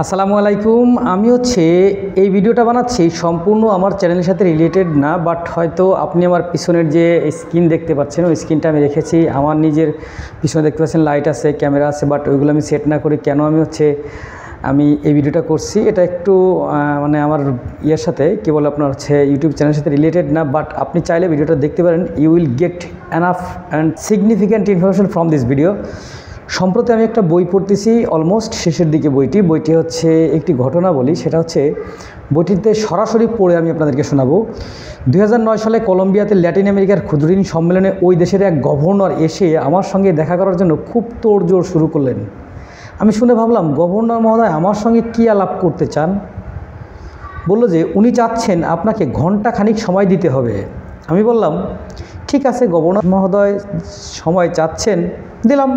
আসসালামু আলাইকুম। আমি এই ভিডিওটা বানাচ্ছি সম্পূর্ণ আমার চ্যানেলের সাথে রিলেটেড না, বাট হয়তো আপনি আমার পিছনের যে স্ক্রিন দেখতে পাচ্ছেন ওই স্ক্রিনটা আমি রেখেছি। আমার নিজের পিছনে দেখতে পাচ্ছেন লাইট আছে, ক্যামেরা আছে, বাট ওইগুলো আমি সেট না করি কেন আমি এই ভিডিওটা করছি। এটা একটু মানে আমার ইয়ের সাথে কী বলে আপনার ইউটিউব চ্যানেলের সাথে রিলেটেড না, বাট আপনি চাইলে ভিডিওটা দেখতে পারেন। You will get enough and significant information from this video. সম্প্রতি আমি একটা বই পড়তেছি, অলমোস্ট শেষের দিকে বইটি একটি ঘটনা বলি, সেটা বইটিতে সরাসরি পড়ে আমি আপনাদেরকে শোনাবো। 2009 সালে কলম্বিয়াতে ল্যাটিন আমেরিকার ক্ষুদ্রঋণ সম্মেলনে ওই দেশের এক গভর্নর এসে আমার সঙ্গে দেখা করার জন্য খুব তোড়জোড় শুরু করলেন। আমি শুনে ভাবলাম, গভর্নর মহোদয় আমার সঙ্গে কী আলাপ করতে চান? বলল যে উনি চাচ্ছেন আপনাকে ঘন্টা খানিক সময় দিতে হবে। আমি বললাম, ঠিক আছে গভর্নর মহোদয় সময় চাচ্ছেন, দিলাম।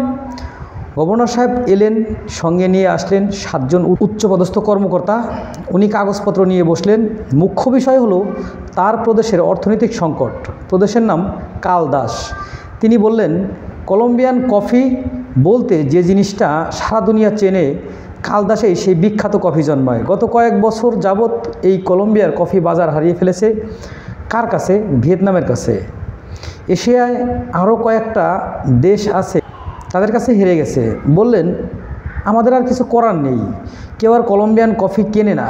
গভর্নর সাহেব এলেন, সঙ্গে নিয়ে আসলেন 7 জন উচ্চপদস্থ কর্মকর্তা। উনি কাগজপত্র নিয়ে বসলেন। মুখ্য বিষয় হলো তার প্রদেশের অর্থনৈতিক সংকট। প্রদেশের নাম কালদাস। তিনি বললেন, কলম্বিয়ান কফি বলতে যে জিনিসটা সারা দুনিয়া চেনে, কালদাসেই সেই বিখ্যাত কফি জন্মায়। গত কয়েক বছর যাবৎ এই কলম্বিয়ার কফি বাজার হারিয়ে ফেলেছে। কার কাছে? ভিয়েতনামের কাছে। এশিয়ায় আরও কয়েকটা দেশ আছে, তাদের কাছে হেরে গেছে। বললেন, আমাদের আর কিছু করার নেই, কেউ আর কলম্বিয়ান কফি কেনে না।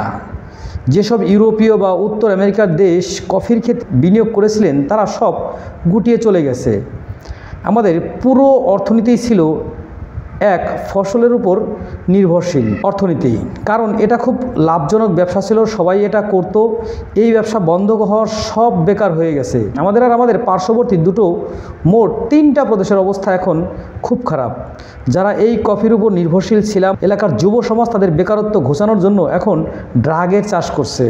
যেসব ইউরোপীয় বা উত্তর আমেরিকার দেশ কফির ক্ষেত্রে বিনিয়োগ করেছিলেন তারা সব গুটিয়ে চলে গেছে। আমাদের পুরো অর্থনীতি ছিল এক ফসলের উপর নির্ভরশীল অর্থনীতি, কারণ এটা খুব লাভজনক ব্যবসা ছিল, সবাই এটা করত। এই ব্যবসা বন্ধ হওয়ার সব বেকার হয়ে গেছে। আমাদের পার্শ্ববর্তী মোট 3টা প্রদেশের অবস্থা এখন খুব খারাপ। যারা এই কফির উপর নির্ভরশীল ছিলাম, এলাকার যুব সমাজ তাদের বেকারত্ব ঘোচানোর জন্য এখন ড্রাগের চাষ করছে।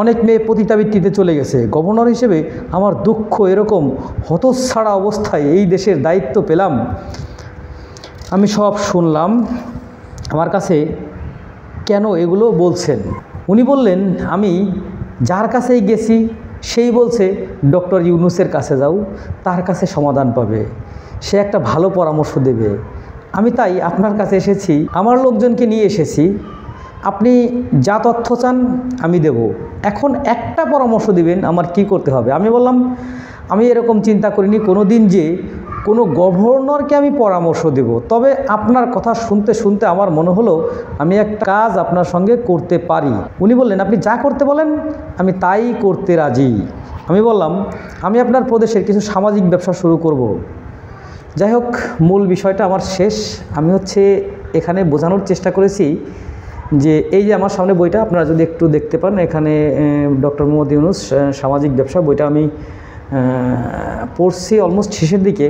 অনেক মেয়ে পতিতাবৃত্তিতে চলে গেছে। গভর্নর হিসেবে আমার দুঃখ, এরকম হতচ্ছাড়া অবস্থায় এই দেশের দায়িত্ব পেলাম। আমি সব শুনলাম। আমার কাছে কেন এগুলো বলছেন? উনি বললেন, আমি যার কাছেই গেছি সেই বলছে ডক্টর ইউনূসের কাছে যাও, তার কাছে সমাধান পাবে, সে একটা ভালো পরামর্শ দেবে। আমি তাই আপনার কাছে এসেছি, আমার লোকজনকে নিয়ে এসেছি। আপনি যা তথ্য চান আমি দেব। এখন একটা পরামর্শ দিবেন আমার কি করতে হবে। আমি বললাম, আমি এরকম চিন্তা করিনি কোনো দিন যে কোনো গভর্নরকে আমি পরামর্শ দেব, তবে আপনার কথা শুনতে শুনতে আমার মনে হলো আমি একটা কাজ আপনার সঙ্গে করতে পারি। উনি বললেন, আপনি যা করতে বলেন আমি তাই করতে রাজি। আমি বললাম, আমি আপনার প্রদেশের কিছু সামাজিক ব্যবসা শুরু করব। যাই হোক, মূল বিষয়টা আমার শেষ। আমি এখানে বোঝানোর চেষ্টা করেছি যে এই যে আমার সামনে বইটা আপনারা যদি একটু দেখতে পান, এখানে ডক্টর মোহাম্মদ ইউনূস সামাজিক ব্যবসা, বইটা আমি পড়ছি অলমোস্ট শেষের দিকে,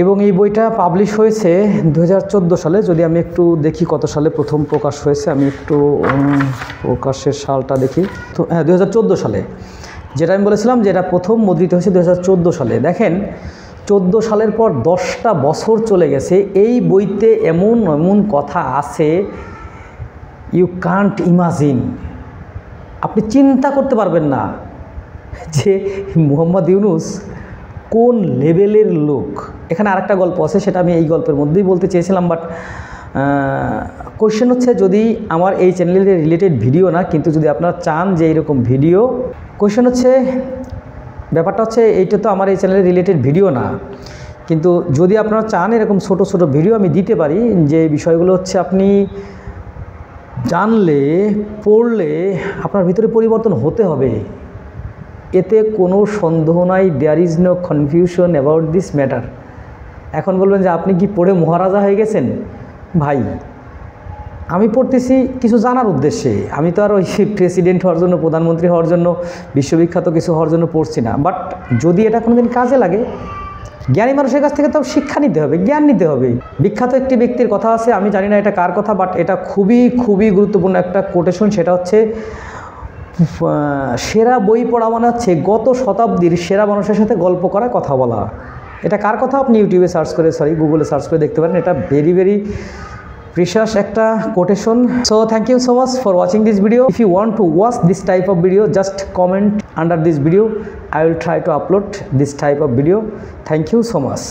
এবং এই বইটা পাবলিশ হয়েছে 2014 সালে। যদি আমি একটু দেখি কত সালে প্রথম প্রকাশ হয়েছে, আমি একটু প্রকাশের সালটা দেখি। তো হ্যাঁ, 2014 সালে, যেটা আমি বলেছিলাম যে এটা প্রথম মুদ্রিত হয়েছে 2014 সালে। দেখেন, 14 সালের পর 10টা বছর চলে গেছে। এই বইতে এমন এমন কথা আছে, ইউ কান্ট ইমাজিন। আপনি চিন্তা করতে পারবেন না যে মোহাম্মদ ইউনূস কোন লেভেলের লোক। এখানে আরেকটা গল্প আছে, সেটা আমি এই গল্পের মধ্যেই বলতে চেয়েছিলাম, বাট কোয়েশ্চেন যদি আমার এই চ্যানেলের রিলেটেড ভিডিও না, কিন্তু যদি আপনারা চান যে এইরকম ভিডিও, কোয়েশ্চেন ব্যাপারটা এইটা তো আমার এই চ্যানেলের রিলেটেড ভিডিও না, কিন্তু যদি আপনারা চান এরকম ছোট ছোট ভিডিও আমি দিতে পারি, যে বিষয়গুলো আপনি জানলে পড়লে আপনার ভিতরে পরিবর্তন হতে হবে, এতে কোনো সন্দেহ নাই। There is no confusion about this matter. এখন বলবেন যে আপনি কি পড়ে মহারাজা হয়ে গেছেন? ভাই, আমি পড়তেছি কিছু জানার উদ্দেশ্যে। আমি তো আর ওই প্রেসিডেন্ট হওয়ার জন্য, প্রধানমন্ত্রী হওয়ার জন্য, বিশ্ববিখ্যাত কিছু হওয়ার জন্য পড়ছি না। বাট যদি এটা কোনোদিন কাজে লাগে, জ্ঞানী মানুষের কাছ থেকে তো শিক্ষা নিতে হবে, জ্ঞান নিতে হবে। বিখ্যাত একটি ব্যক্তির কথা আছে, আমি জানি না এটা কার কথা, বাট এটা খুবই খুবই গুরুত্বপূর্ণ একটা কোটেশন। সেটা সেরা বই পড়া মানে গত শতাব্দীর সেরা মানুষের সাথে গল্প করা, কথা বলা। এটা কার কথা আপনি ইউটিউবে সার্চ করে, গুগলে সার্চ করে দেখতে পারেন। এটা ভেরি ভেরি প্রিশিয়াস একটা quotation. So thank you so much for watching this video. If you want to watch this type of video, just comment under this video. I will try to upload this type of video. Thank you so much.